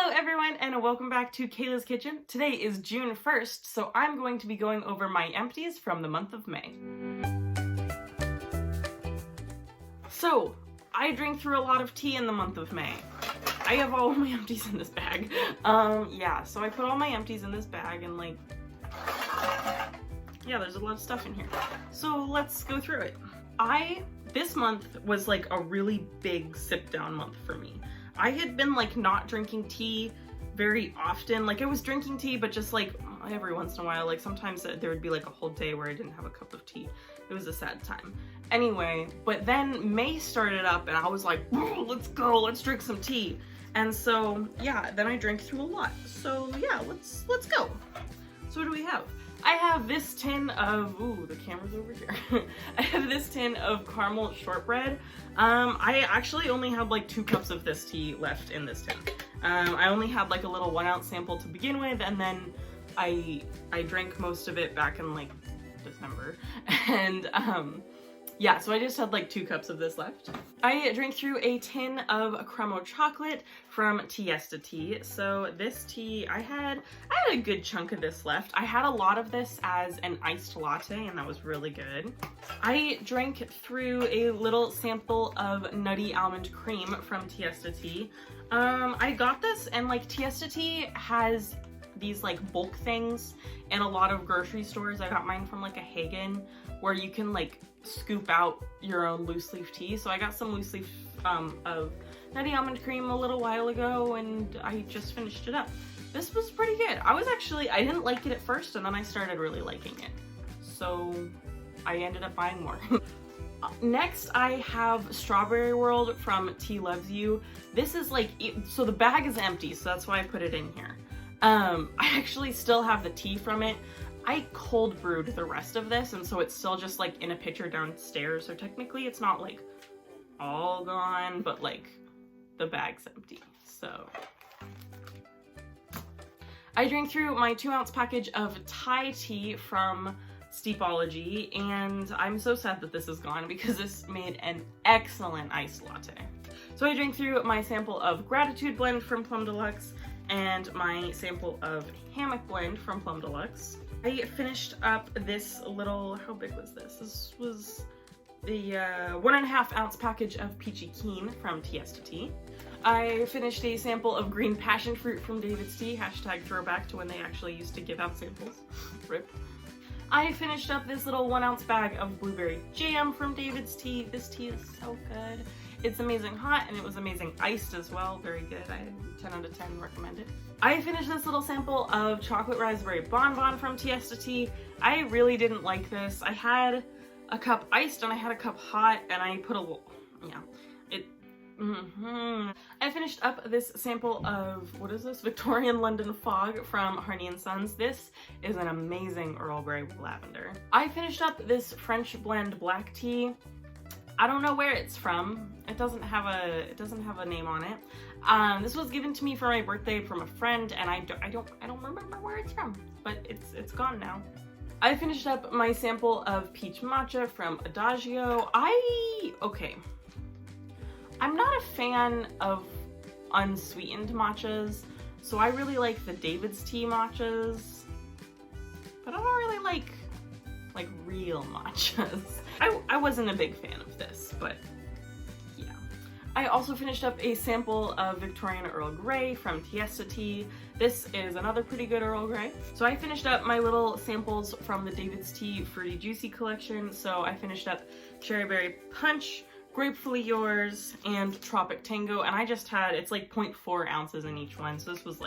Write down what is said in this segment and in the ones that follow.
Hello everyone and welcome back to Kayla's Kitchen. Today is June 1st, so I'm going to be going over my empties from the month of May. So, I drink through a lot of tea in the month of May. I have all of my empties in this bag. Yeah, so I put all my empties in this bag and yeah, there's a lot of stuff in here. So let's go through it. This month was like a really big sip down month for me. I had been not drinking tea very often. I was drinking tea, but just every once in a while. Sometimes there would be a whole day where I didn't have a cup of tea. It was a sad time. Anyway, but then May started up and I was like, let's go, let's drink some tea. And so yeah, then I drank through a lot. So yeah, let's go. So what do we have? I have this tin of, ooh, the camera's over here. I have this tin of caramel shortbread. I actually only had 2 cups of this tea left in this tin. I only had a little 1 ounce sample to begin with, and then I drank most of it back in December. And yeah, so I just had 2 cups of this left. I drank through a tin of cremo chocolate from Siesta Tea. So this tea, I had a good chunk of this left. I had a lot of this as an iced latte, and that was really good. I drank through a little sample of nutty almond cream from Siesta Tea. I got this, and Siesta Tea has these bulk things in a lot of grocery stores. I got mine from a Hagen, where you can scoop out your own loose leaf tea. So I got some loose leaf of nutty almond cream a little while ago, and I just finished it up. This was pretty good. I didn't like it at first, and then I started really liking it. So I ended up buying more. Next, I have Strawberry World from Tea Loves You. This is so the bag is empty, so that's why I put it in here. I actually still have the tea from it. I cold brewed the rest of this, and so it's still just in a pitcher downstairs, so technically it's not all gone, but the bag's empty. So I drank through my 2 ounce package of Thai tea from Steepology, and I'm so sad that this is gone because this made an excellent iced latte. So I drank through my sample of Gratitude Blend from Plum Deluxe and my sample of Hammock Blend from Plum Deluxe. I finished up this little, how big was this? This was the 1.5 ounce package of Peachy Keen from Siesta Tea. I finished a sample of Green Passion Fruit from David's Tea, hashtag throwback to when they actually used to give out samples. Rip. I finished up this little 1 ounce bag of Blueberry Jam from David's Tea. This tea is so good. It's amazing hot, and it was amazing iced as well. Very good. 10 out of 10 recommend it. I finished this little sample of Chocolate Raspberry Bonbon from Siesta Tea. I really didn't like this. I had a cup iced and I had a cup hot, and I put a little, yeah, it, I finished up this sample of, what is this? Victorian London Fog from Harney & Sons. This is an amazing Earl Grey with lavender. I finished up this French blend black tea. I don't know where it's from. It doesn't have a name on it. This was given to me for my birthday from a friend, and I don't remember where it's from, but it's gone now. I finished up my sample of peach matcha from Adagio. Okay. I'm not a fan of unsweetened matchas, so I really like the David's Tea matchas, but I don't really like real matchas. I wasn't a big fan of this, but yeah. I also finished up a sample of Victorian Earl Grey from Siesta Tea. This is another pretty good Earl Grey. So I finished up my little samples from the David's Tea Fruity Juicy collection. So I finished up Cherry Berry Punch, Gratefully Yours, and Tropic Tango, and I just had, it's 0.4 ounces in each one. So this was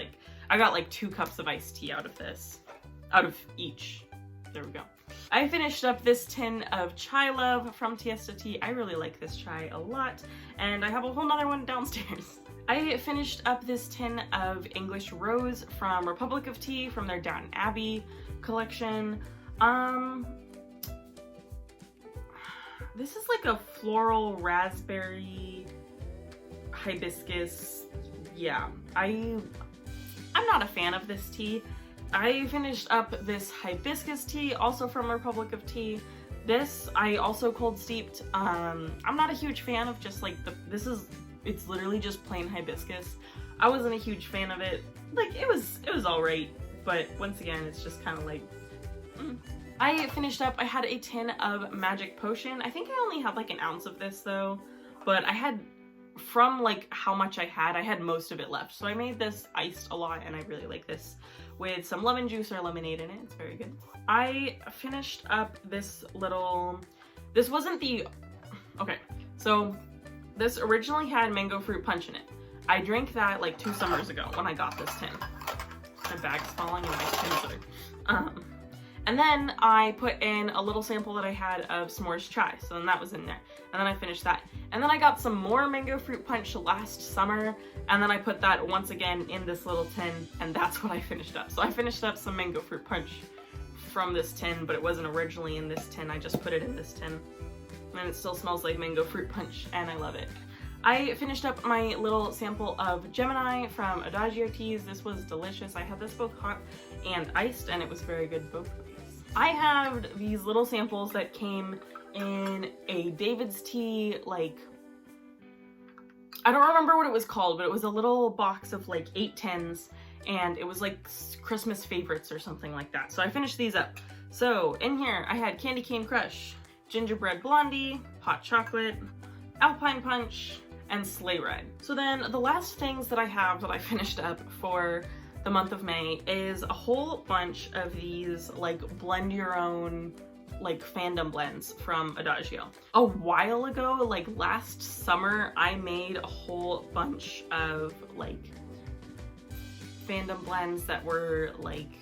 I got 2 cups of iced tea out of this. Out of each. There we go. I finished up this tin of Chai Love from Siesta Tea. I really like this chai a lot, and I have a whole nother one downstairs. I finished up this tin of English Rose from Republic of Tea from their Downton Abbey collection. This is a floral raspberry hibiscus. Yeah, I'm not a fan of this tea. I finished up this hibiscus tea, also from Republic of Tea. This I also cold steeped. I'm not a huge fan of just it's literally just plain hibiscus. I wasn't a huge fan of it. Like, it was alright, but once again, it's just kind of like, I finished up, I had a tin of Magic Potion. I think I only had like an ounce of this though, but I had, from like how much I had most of it left. So I made this iced a lot, and I really like this with some lemon juice or lemonade in it. It's very good. I finished up this little, this wasn't the, okay, so this originally had mango fruit punch in it. I drank that like 2 summers ago when I got this tin. My bag's falling and my tins are. And then I put in a little sample that I had of s'mores chai, so then that was in there. And then I finished that. And then I got some more mango fruit punch last summer, and then I put that once again in this little tin, and that's what I finished up. So I finished up some mango fruit punch from this tin, but it wasn't originally in this tin. I just put it in this tin. And it still smells like mango fruit punch, and I love it. I finished up my little sample of Gemini from Adagio Teas. This was delicious. I had this both hot and iced, and it was very good both ways. I have these little samples that came in a David's Tea, like, I don't remember what it was called, but it was a little box of like 8 tins, and it was like Christmas favorites or something like that. So I finished these up. So in here I had Candy Cane Crush, Gingerbread Blondie, Hot Chocolate, Alpine Punch, and Sleigh Ride. So then the last things that I have that I finished up for the month of May is a whole bunch of these like blend your own like fandom blends from Adagio. A while ago, like last summer, I made a whole bunch of like fandom blends that were like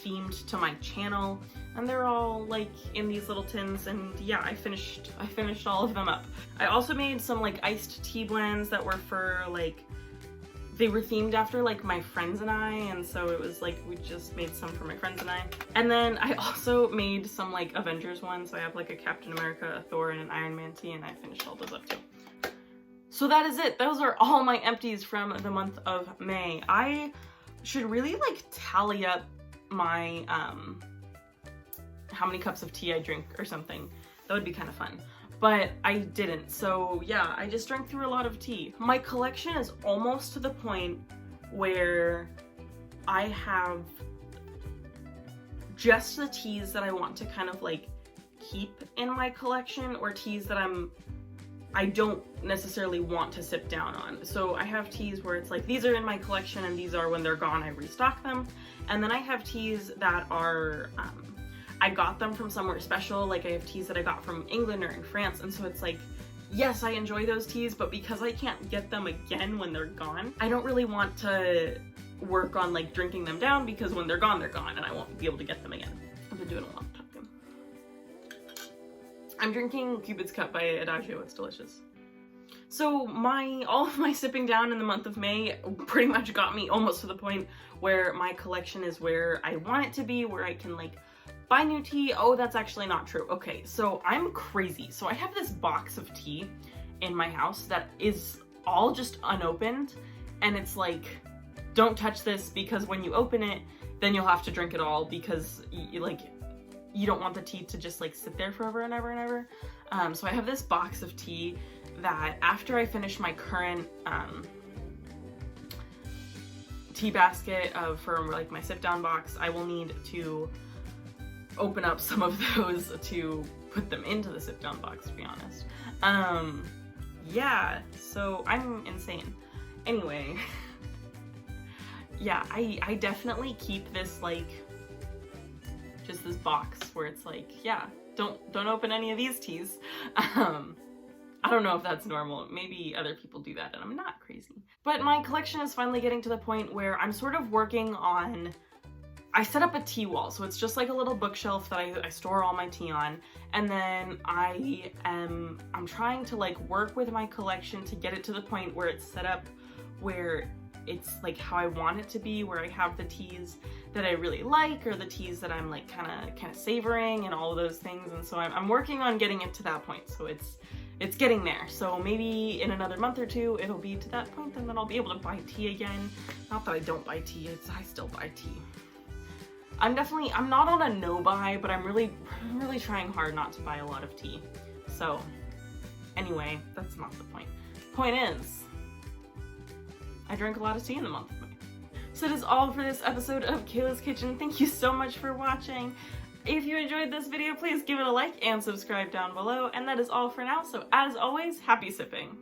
themed to my channel, and they're all like in these little tins, and yeah, I finished all of them up. I also made some like iced tea blends that were for like, they were themed after like my friends and I, and so it was like we just made some for my friends and I. And then I also made some like Avengers ones. So I have like a Captain America, a Thor, and an Iron Man tea, and I finished all those up too. So that is it. Those are all my empties from the month of May. I should really like tally up my how many cups of tea I drink or something. That would be kind of fun. But I didn't, so yeah, I just drank through a lot of tea. My collection is almost to the point where I have just the teas that I want to kind of like keep in my collection, or teas that I don't necessarily want to sip down on. So I have teas where it's like, these are in my collection and these are, when they're gone, I restock them. And then I have teas that are, I got them from somewhere special. Like I have teas that I got from England or in France, and so it's like, yes, I enjoy those teas, but because I can't get them again when they're gone, I don't really want to work on like drinking them down, because when they're gone, and I won't be able to get them again. I've been doing a lot of talking. I'm drinking Cupid's Cup by Adagio. It's delicious. So all of my sipping down in the month of May pretty much got me almost to the point where my collection is where I want it to be, where I can like buy new tea. Oh, that's actually not true. Okay, so I'm crazy. So I have this box of tea in my house that is all just unopened, and it's like, don't touch this, because when you open it, then you'll have to drink it all, because you don't want the tea to just like sit there forever and ever and ever. So I have this box of tea that after I finish my current tea basket for like my sit down box, I will need to open up some of those to put them into the sit down box, to be honest. Yeah, so I'm insane. Anyway, yeah, I definitely keep this like, just this box where it's like, yeah, don't open any of these teas. I don't know if that's normal. Maybe other people do that and I'm not crazy. But my collection is finally getting to the point where I'm sort of working on, I set up a tea wall. So it's just like a little bookshelf that I store all my tea on. And then I'm trying to like work with my collection to get it to the point where it's set up where it's like how I want it to be, where I have the teas that I really like, or the teas that I'm like kind of savoring, and all of those things. And so I'm working on getting it to that point. So it's getting there. So maybe in another month or two, it'll be to that point, and then I'll be able to buy tea again. Not that I don't buy tea, I still buy tea. I'm not on a no buy, but I'm really trying hard not to buy a lot of tea. So anyway, that's not the point. Point is, I drank a lot of tea in the month of May. So that is all for this episode of Kayla's Kitchen. Thank you so much for watching. If you enjoyed this video, please give it a like and subscribe down below. And that is all for now, so as always, happy sipping!